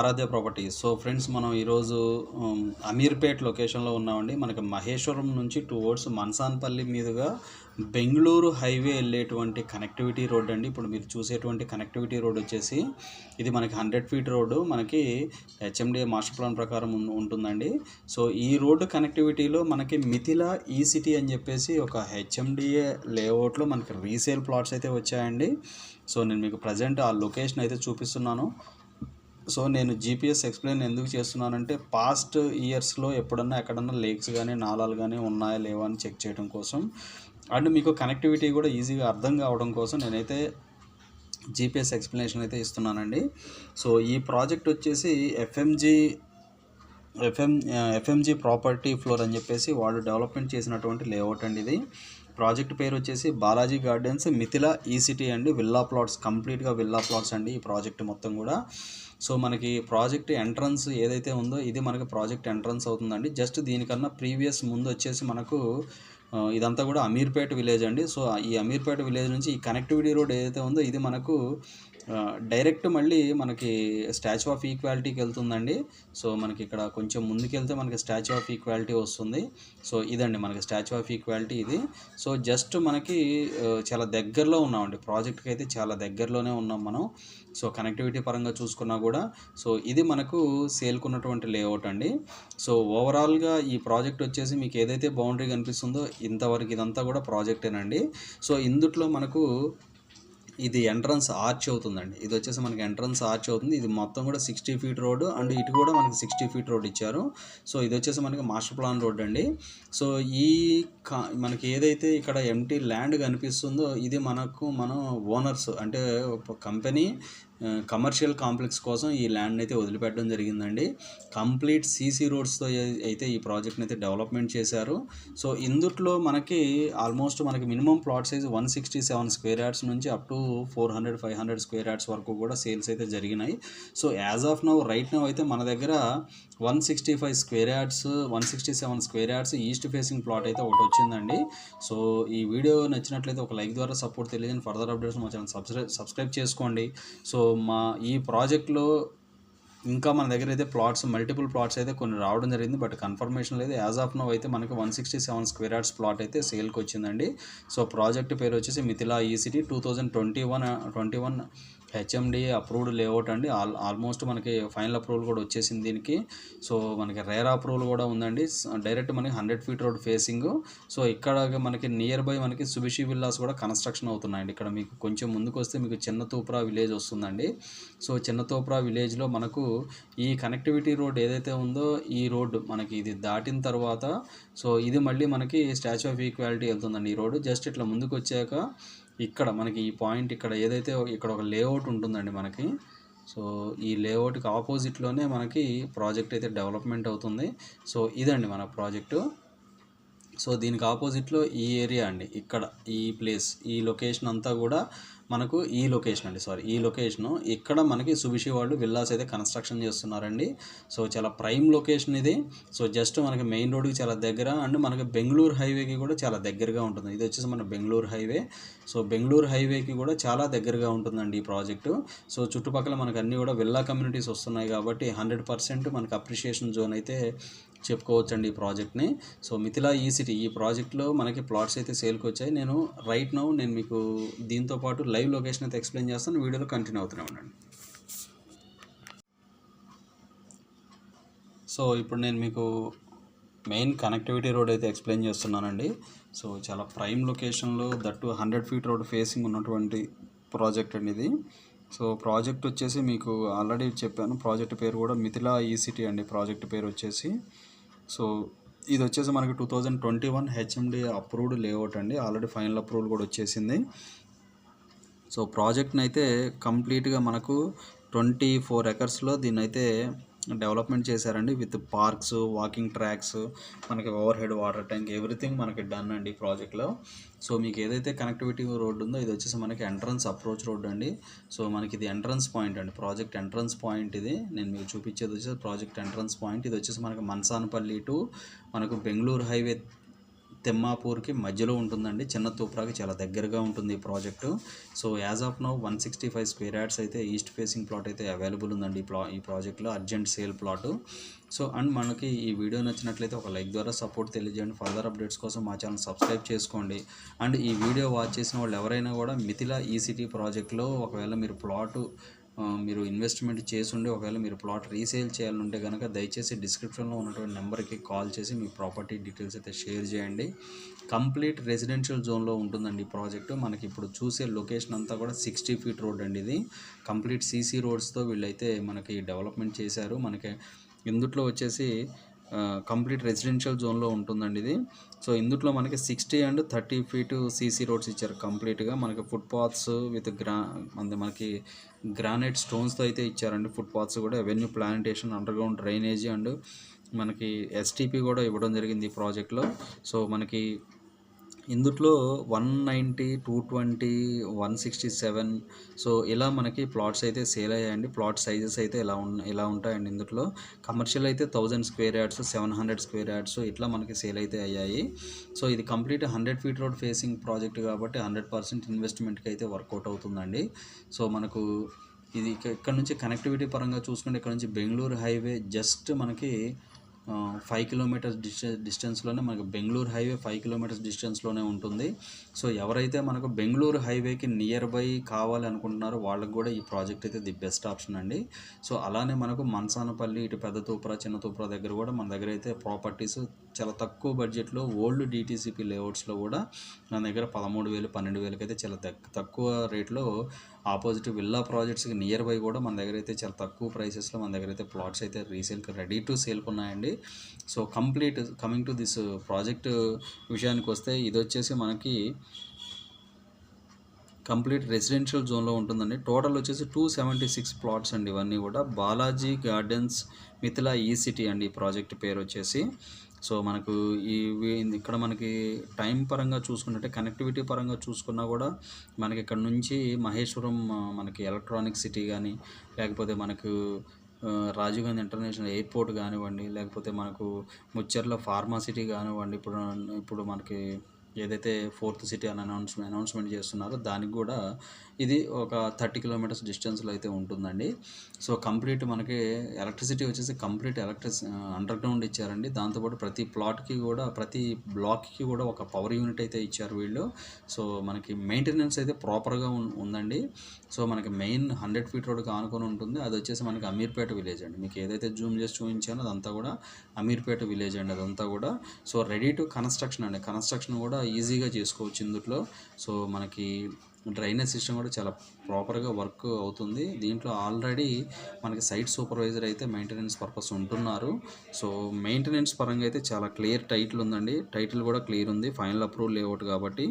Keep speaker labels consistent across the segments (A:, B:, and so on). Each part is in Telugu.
A: ఆరాధ్య ప్రాపర్టీ. సో ఫ్రెండ్స్, మనం ఈరోజు అమీర్పేట్ లొకేషన్లో ఉన్నామండి. మనకి మహేశ్వరం నుంచి టువర్డ్స్ మన్సాన్పల్లి మీదుగా బెంగళూరు హైవే వెళ్ళేటువంటి కనెక్టివిటీ రోడ్ అండి. ఇప్పుడు మీరు చూసేటువంటి కనెక్టివిటీ రోడ్ వచ్చేసి ఇది మనకి 100 ఫీట్ రోడ్డు. మనకి హెచ్ఎండిఏ మాస్టర్ ప్లాన్ ప్రకారం ఉంటుందండి. సో ఈ రోడ్డు కనెక్టివిటీలో మనకి మిథిలా ఈ సిటీ అని చెప్పేసి ఒక హెచ్ఎండిఏ లేఅవుట్లో మనకి రీసేల్ ప్లాట్స్ అయితే వచ్చాయండి. సో నేను మీకు ప్రజెంట్ ఆ లొకేషన్ అయితే చూపిస్తున్నాను. సో నేను జీపీఎస్ ఎక్స్ప్లెయిన్ ఎందుకు చేస్తున్నానంటే పాస్ట్ ఇయర్స్లో ఎప్పుడన్నా ఎక్కడన్నా లేక్స్ కానీ నాలాలు కానీ ఉన్నాయా లేవా అని చెక్ చేయడం కోసం, అండ్ మీకు కనెక్టివిటీ కూడా ఈజీగా అర్థం కావడం కోసం నేనైతే జీపీఎస్ ఎక్స్ప్లెనేషన్ అయితే ఇస్తున్నానండి. సో ఈ ప్రాజెక్ట్ వచ్చేసి ఎఫ్ఎంజీ ప్రాపర్టీ ఫ్లోర్ అని చెప్పేసి వాళ్ళు డెవలప్మెంట్ చేసినటువంటి లేఅవుట్ అండి. ఇది ప్రాజెక్ట్ పేరు వచ్చేసి బాలాజీ గార్డెన్స్ మిథిలా ఈ సిటీ అండి. విల్లా ప్లాట్స్, కంప్లీట్గా విల్లా ప్లాట్స్ అండి ఈ ప్రాజెక్ట్ మొత్తం కూడా. సో మనకి ప్రాజెక్ట్ ఎంట్రన్స్ ఏదైతే ఉందో ఇది మనకి ప్రాజెక్ట్ ఎంట్రన్స్ అవుతుందండి. జస్ట్ దీనికన్నా ప్రీవియస్ ముందు వచ్చేసి మనకు ఇదంతా కూడా అమీర్పేట విలేజ్ అండి. సో ఈ అమీర్పేట విలేజ్ నుంచి ఈ కనెక్టివిటీ రోడ్ ఏదైతే ఉందో ఇది మనకు డైరెక్ట్ మళ్ళీ మనకి స్టాచ్యూ ఆఫ్ ఈక్వాలిటీకి వెళ్తుందండి. సో మనకి ఇక్కడ కొంచెం ముందుకెళ్తే మనకి స్టాచ్యూ ఆఫ్ ఈక్వాలిటీ వస్తుంది. సో ఇదండి మనకి స్టాచ్యూ ఆఫ్ ఈక్వాలిటీ ఇది. సో జస్ట్ మనకి చాలా దగ్గరలో ఉన్నామండి, ప్రాజెక్ట్కి అయితే చాలా దగ్గరలోనే ఉన్నాం మనం. సో కనెక్టివిటీ పరంగా చూసుకున్నా కూడా సో ఇది మనకు సేల్కున్నటువంటి లేఅవుట్ అండి. సో ఓవరాల్గా ఈ ప్రాజెక్ట్ వచ్చేసి మీకు ఏదైతే బౌండరీ కనిపిస్తుందో ఇంతవరకు ఇదంతా కూడా ప్రాజెక్టేనండి. సో ఇందుట్లో మనకు ఇది ఎంట్రన్స్ ఆర్చ్ అవుతుందండి. ఇది వచ్చేసి మనకి ఎంట్రన్స్ ఆర్చ్ అవుతుంది. ఇది మొత్తం కూడా 60 ఫీట్ రోడ్డు, అండ్ ఇటు కూడా మనకి 60 ఫీట్ రోడ్ ఇచ్చారు. సో ఇది వచ్చేసి మనకి మాస్టర్ ప్లాన్ రోడ్ అండి. సో ఈ మనకి ఏదైతే ఇక్కడ ఎంటీ ల్యాండ్ కనిపిస్తుందో ఇది మనం ఓనర్స్ అంటే కంపెనీ కమర్షియల్ కాంప్లెక్స్ కోసం ఈ ల్యాండ్ అయితే వదిలిపెట్టడం జరిగిందండి. కంప్లీట్ సీసీ రోడ్స్తో అయితే ఈ ప్రాజెక్ట్ని అయితే డెవలప్మెంట్ చేశారు. సో ఇందుట్లో మనకి ఆల్మోస్ట్ మనకి minimum plot size 167 square yards నుంచి అప్ టు 400-500 స్క్వేర్ యార్డ్స్ వరకు కూడా సేల్స్ అయితే జరిగినాయి. So as of now right now అయితే మన దగ్గర 165 square yards 167 square yards east facing plot అయితే ఒకటి వచ్చిందండి. సో ఈ వీడియో నచ్చినట్లయితే ఒక లైక్ ద్వారా సపోర్ట్ తెలియజేయండి. ఫర్దర్ అప్డేట్స్ మా ఛానల్ సబ్స్క్రైబ్ చేసుకోండి. సో మా ఈ ప్రాజెక్ట్లో ఇంకా మన దగ్గర అయితే మల్టిపుల్ ప్లాట్స్ అయితే కొన్ని రావడం జరిగింది, బట్ కన్ఫర్మేషన్ లేదు. యాజ్ ఆఫ్ నో అయితే మనకి 167 స్క్వేర్ యార్డ్స్ ప్లాట్ అయితే సేల్కి వచ్చిందండి. సో ప్రాజెక్ట్ పేరు వచ్చేసి మిథిలా ఈ సిటీ 2021 హెచ్ఎండిఏ అప్రూవ్డ్ లేఅవుట్ అండి. ఆల్మోస్ట్ మనకి ఫైనల్ అప్రూవల్ కూడా వచ్చేసింది దీనికి. సో మనకి రేర్ అప్రూవల్ కూడా ఉందండి. డైరెక్ట్ మనకి 100 ఫీట్ రోడ్ ఫేసింగ్. సో ఇక్కడ మనకి నియర్ బై మనకి సుబిషి విల్లాస్ కూడా కన్స్ట్రక్షన్ అవుతున్నాయండి. ఇక్కడ మీకు కొంచెం ముందుకు వస్తే మీకు చిన్న తూప్రా విలేజ్ వస్తుందండి. సో చిన్న తూప్రా విలేజ్లో మనకు ఈ కనెక్టివిటీ రోడ్ ఏదైతే ఉందో ఈ రోడ్డు మనకి ఇది దాటిన తర్వాత సో ఇది మళ్ళీ మనకి స్టాచ్యూ ఆఫ్ ఈక్వాలిటీ వెళ్తుందండి. ఈ రోడ్డు జస్ట్ ఇట్లా ముందుకు వచ్చాక ఇక్కడ మనకి ఈ పాయింట్ ఇక్కడ ఏదైతే ఇక్కడ ఒక లేఅవుట్ ఉంటుందండి మనకి. సో ఈ లేఅవుట్కి ఆపోజిట్లోనే మనకి ప్రాజెక్ట్ అయితే డెవలప్మెంట్ అవుతుంది. సో ఇదండి మన ప్రాజెక్టు. సో దీనికి ఆపోజిట్లో ఈ ఏరియా అండి, ఇక్కడ ఈ ప్లేస్ ఈ లొకేషన్ అంతా కూడా మనకు ఈ లొకేషను ఇక్కడ మనకి సుబిషి వాళ్ళు విల్లాస్ అయితే కన్స్ట్రక్షన్ చేస్తున్నారండి. సో చాలా ప్రైమ్ లొకేషన్ ఇది. సో జస్ట్ మనకి మెయిన్ రోడ్కి చాలా దగ్గర, అండ్ మనకి బెంగళూరు హైవేకి కూడా చాలా దగ్గరగా ఉంటుంది. ఇది వచ్చేసి మన బెంగళూరు హైవే. సో బెంగళూరు హైవేకి కూడా చాలా దగ్గరగా ఉంటుందండి ఈ ప్రాజెక్టు. సో చుట్టుపక్కల మనకు అన్నీ కూడా విల్లా కమ్యూనిటీస్ వస్తున్నాయి కాబట్టి 100% మనకు అప్రిషియేషన్ జోన్ అయితే చెప్పుకోవచ్చండి ఈ ప్రాజెక్ట్ని. సో మిథిలా ఈ సిటీ ఈ ప్రాజెక్ట్లో మనకి ప్లాట్స్ అయితే సేల్కి వచ్చాయి. నేను మీకు దీంతో పాటు లైవ్ లొకేషన్ అయితే ఎక్స్ప్లెయిన్ చేస్తాను. వీడియోలో కంటిన్యూ అవుతూనే ఉండండి. సో ఇప్పుడు నేను మీకు మెయిన్ కనెక్టివిటీ రోడ్ అయితే ఎక్స్ప్లెయిన్ చేస్తున్నానండి. సో చాలా ప్రైమ్ లొకేషన్లో దట్టు 100 ఫీట్ రోడ్ ఫేసింగ్ ఉన్నటువంటి ప్రాజెక్ట్ అండి ఇది. సో ప్రాజెక్ట్ వచ్చేసి మీకు ఆల్రెడీ చెప్పాను, ప్రాజెక్ట్ పేరు కూడా మిథిలా ఈ సిటీ అండి ప్రాజెక్ట్ పేరు వచ్చేసి. సో ఇది వచ్చేసి మనకి 2021 హెచ్ఎండిఏ అప్రూవ్డ్ లేఅవుట్ అండి. ఆల్రెడీ ఫైనల్ అప్రూవల్ కూడా వచ్చేసింది. సో ప్రాజెక్ట్ని అయితే కంప్లీట్గా మనకు 24 ఎకర్స్లో దీన్ని అయితే డెవలప్మెంట్ చేశారండి. విత్ పార్క్స్, వాకింగ్ ట్రాక్స్, మనకి over head water tank, everything మనకి డన్ అండి ఈ ప్రాజెక్ట్లో. సో మీకు ఏదైతే కనెక్టివిటీ రోడ్ ఉందో ఇది వచ్చేసి మనకి ఎంట్రన్స్ అప్రోచ్ రోడ్ అండి. సో మనకి ఇది ఎంట్రన్స్ పాయింట్ అండి, ప్రాజెక్ట్ ఎంట్రన్స్ పాయింట్ ఇది. నేను మీకు చూపించేది వచ్చేసి ప్రాజెక్ట్ ఎంట్రన్స్ పాయింట్. ఇది వచ్చేసి మనకి మన్సాన్పల్లి టు మనకు బెంగళూరు హైవే తిమ్మాపూర్కి మధ్యలో ఉంటుందండి. చిన్న తూప్రాకి చాలా దగ్గరగా ఉంటుంది ఈ project. So as of now 165 square yards అయితే ఈస్ట్ ఫేసింగ్ ప్లాట్ అయితే అవైలబుల్ ఉందండి ఈ ప్రాజెక్ట్లో, urgent sale plot. So and మనకి ఈ వీడియో నచ్చినట్లయితే ఒక లైక్ ద్వారా సపోర్ట్ తెలియజేయండి. ఫర్దర్ అప్డేట్స్ కోసం మా ఛానల్ సబ్స్క్రైబ్ చేసుకోండి. అండ్ ఈ వీడియో వాచ్ చేసిన వాళ్ళు ఎవరైనా కూడా మిథిలా ఈసిటీ ప్రాజెక్ట్లో ఒకవేళ మీరు ఇన్వెస్ట్మెంట్ చేసుండి ఒకవేళ మీరు ప్లాట్ రీసేల్ చేయాలంటే కనుక దయచేసి డిస్క్రిప్షన్లో ఉన్నటువంటి నెంబర్కి కాల్ చేసి మీ ప్రాపర్టీ డీటెయిల్స్ అయితే షేర్ చేయండి. కంప్లీట్ రెసిడెన్షియల్ జోన్లో ఉంటుందండి ఈ ప్రాజెక్టు. మనకి ఇప్పుడు చూసే లొకేషన్ అంతా కూడా 60 ఫీట్ రోడ్ అండి. ఇది కంప్లీట్ సీసీ రోడ్స్తో వీళ్ళైతే మనకి డెవలప్మెంట్ చేశారు. మనకి ఇందుట్లో వచ్చేసి కంప్లీట్ రెసిడెన్షియల్ జోన్లో ఉంటుందండి ఇది. సో ఇందుట్లో మనకి 60 అండ్ 30 ఫీట్ సీసీ రోడ్స్ ఇచ్చారు కంప్లీట్గా. మనకి ఫుట్ పాత్స్ విత్ మనకి గ్రానైట్ స్టోన్స్తో అయితే ఇచ్చారండి. ఫుట్ పాత్స్ కూడా avenue plantation, underground drainage and మనకి ఎస్టీపీ కూడా ఇవ్వడం జరిగింది ఈ ప్రాజెక్ట్లో. సో మనకి ఇందుట్లో 190, 220, 167 సో ఇలా మనకి ప్లాట్స్ అయితే సేల్ అయ్యాయండి. ప్లాట్ సైజెస్ అయితే ఇలా ఉంటాయండి. ఇందులో కమర్షియల్ అయితే 1000 స్క్వేర్ యార్డ్స్, 700 స్క్వేర్ యార్డ్స్ ఇట్లా మనకి సేల్ అయితే అయ్యాయి. సో ఇది complete 100 feet road facing project కాబట్టి 100% ఇన్వెస్ట్మెంట్కి అయితే వర్కౌట్ అవుతుందండి. సో మనకు ఇది ఇక్కడ నుంచి కనెక్టివిటీ పరంగా చూసుకుంటే ఇక్కడ నుంచి బెంగళూరు హైవే జస్ట్ మనకి 5 కిలోమీటర్స్ డిస్టెన్స్లోనే మనకు బెంగళూరు హైవే 5 కిలోమీటర్స్ డిస్టెన్స్లోనే ఉంటుంది. సో ఎవరైతే మనకు బెంగళూరు హైవేకి నియర్ బై కావాలి అనుకుంటున్నారో వాళ్ళకి కూడా ఈ ప్రాజెక్ట్ అయితే ది బెస్ట్ ఆప్షన్ అండి. సో అలానే మనకు మనసానపల్లి, ఇటు పెద్ద తూప్రా, చిన్న తూప్రా దగ్గర కూడా మన దగ్గర అయితే ప్రాపర్టీస్ చాలా తక్కువ బడ్జెట్లో ఓల్డ్ డిటీసీపీ లేఅవుట్స్లో కూడా మన దగ్గర 13,000, 12,000 అయితే చాలా తక్కువ రేట్లో ఆపోజిట్ విల్లా ప్రాజెక్ట్స్కి నియర్ బై కూడా మన దగ్గర అయితే చాలా తక్కువ ప్రైసెస్లో మన దగ్గర అయితే ప్లాట్స్ అయితే రీసేల్కి రెడీ టు సేల్కి ఉన్నాయండి. So complete coming to this project విషయానికి వస్తే ఇది వచ్చేసి మనకి కంప్లీట్ రెసిడెన్షియల్ జోన్లో ఉంటుందండి. టోటల్ వచ్చేసి 276 ప్లాట్స్ అండి. ఇవన్నీ కూడా బాలాజీ గార్డెన్స్ మిథిలా ఈసిటీ అండి ఈ ప్రాజెక్ట్ పేరు వచ్చేసి. సో మనకు ఇక్కడ మనకి టైం పరంగా చూసుకున్నట్టే కనెక్టివిటీ పరంగా చూసుకున్నా కూడా మనకి ఇక్కడ నుంచి మహేశ్వరం మనకి ఎలక్ట్రానిక్ సిటీ కానీ, లేకపోతే మనకు రాజీవ్ గాంధీ ఇంటర్నేషనల్ ఎయిర్పోర్ట్ కానివ్వండి, లేకపోతే మనకు ముచ్చర్ల ఫార్మాసిటీ కానివ్వండి, ఇప్పుడు మనకి ఏదైతే 4th సిటీ అని అనౌన్స్మెంట్ చేస్తున్నారో దానికి కూడా ఇది ఒక 30 కిలోమీటర్స్ డిస్టెన్స్లో అయితే ఉంటుందండి. సో కంప్లీట్ మనకి ఎలక్ట్రిసిటీ వచ్చేసి కంప్లీట్ అండర్ గ్రౌండ్ ఇచ్చారండి. దాంతోపాటు ప్రతి ప్లాట్కి కూడా ప్రతి బ్లాక్కి కూడా ఒక పవర్ యూనిట్ అయితే ఇచ్చారు వీళ్ళు. సో మనకి మెయింటెనెన్స్ అయితే ప్రాపర్గా ఉందండి. సో మనకి మెయిన్ 100 ఫీట్ రోడ్కి ఆనుకొని ఉంటుంది. అది వచ్చేసి మనకి అమీర్పేట విలేజ్ అండి. మీకు ఏదైతే జూమ్ చేసి చూపించానో అదంతా కూడా అమీర్పేట విలేజ్ అండి అదంతా కూడా. సో రెడీ టు కన్స్ట్రక్షన్ అండి. కన్స్ట్రక్షన్ కూడా ఈజీగా చేసుకోవచ్చు ఇందులో. సో మనకి డ్రైనేజ్ సిస్టమ్ కూడా చాలా ప్రాపర్గా వర్క్ అవుతుంది. దీంట్లో ఆల్రెడీ మనకి సైట్ సూపర్వైజర్ అయితే మెయింటెనెన్స్ పర్పస్ ఉంటున్నారు. సో మెయింటెనెన్స్ పరంగా అయితే చాలా క్లియర్ టైటిల్ ఉందండి. టైటిల్ కూడా క్లియర్ ఉంది, ఫైనల్ అప్రూవల్ లేఅవుట్ కాబట్టి.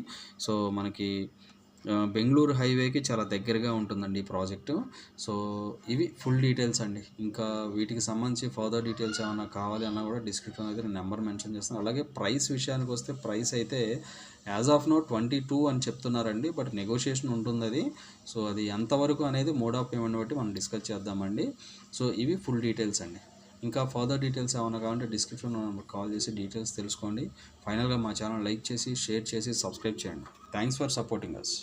A: సో మనకి బెంగళూరు హైవేకి చాలా దగ్గరగా ఉంటుందండి ఈ ప్రాజెక్టు. సో ఇవి ఫుల్ డీటెయిల్స్ అండి. ఇంకా వీటికి సంబంధించి ఫర్దర్ డీటెయిల్స్ ఏమైనా కావాలి అన్నా కూడా డిస్క్రిప్షన్ అయితే నేను నెంబర్ మెన్షన్ చేస్తాను. అలాగే ప్రైస్ విషయానికి వస్తే ప్రైస్ అయితే యాజ్ ఆఫ్ నో 22 అని చెప్తున్నారండి. బట్ నెగోషియేషన్ ఉంటుంది అది. సో అది ఎంతవరకు అనేది మోడ్ ఆఫ్ పేమెంట్ బట్టి మనం డిస్కస్ చేద్దామండి. సో ఇవి ఫుల్ డీటెయిల్స్ అండి. ఇంకా ఫర్దర్ డీటెయిల్స్ ఏమైనా కావాలంటే డిస్క్రిప్షన్లో నెంబర్ కాల్ చేసి డీటెయిల్స్ తెలుసుకోండి. ఫైనల్గా మా ఛానల్ లైక్ చేసి, షేర్ చేసి, సబ్స్క్రైబ్ చేయండి. Thanks for supporting us.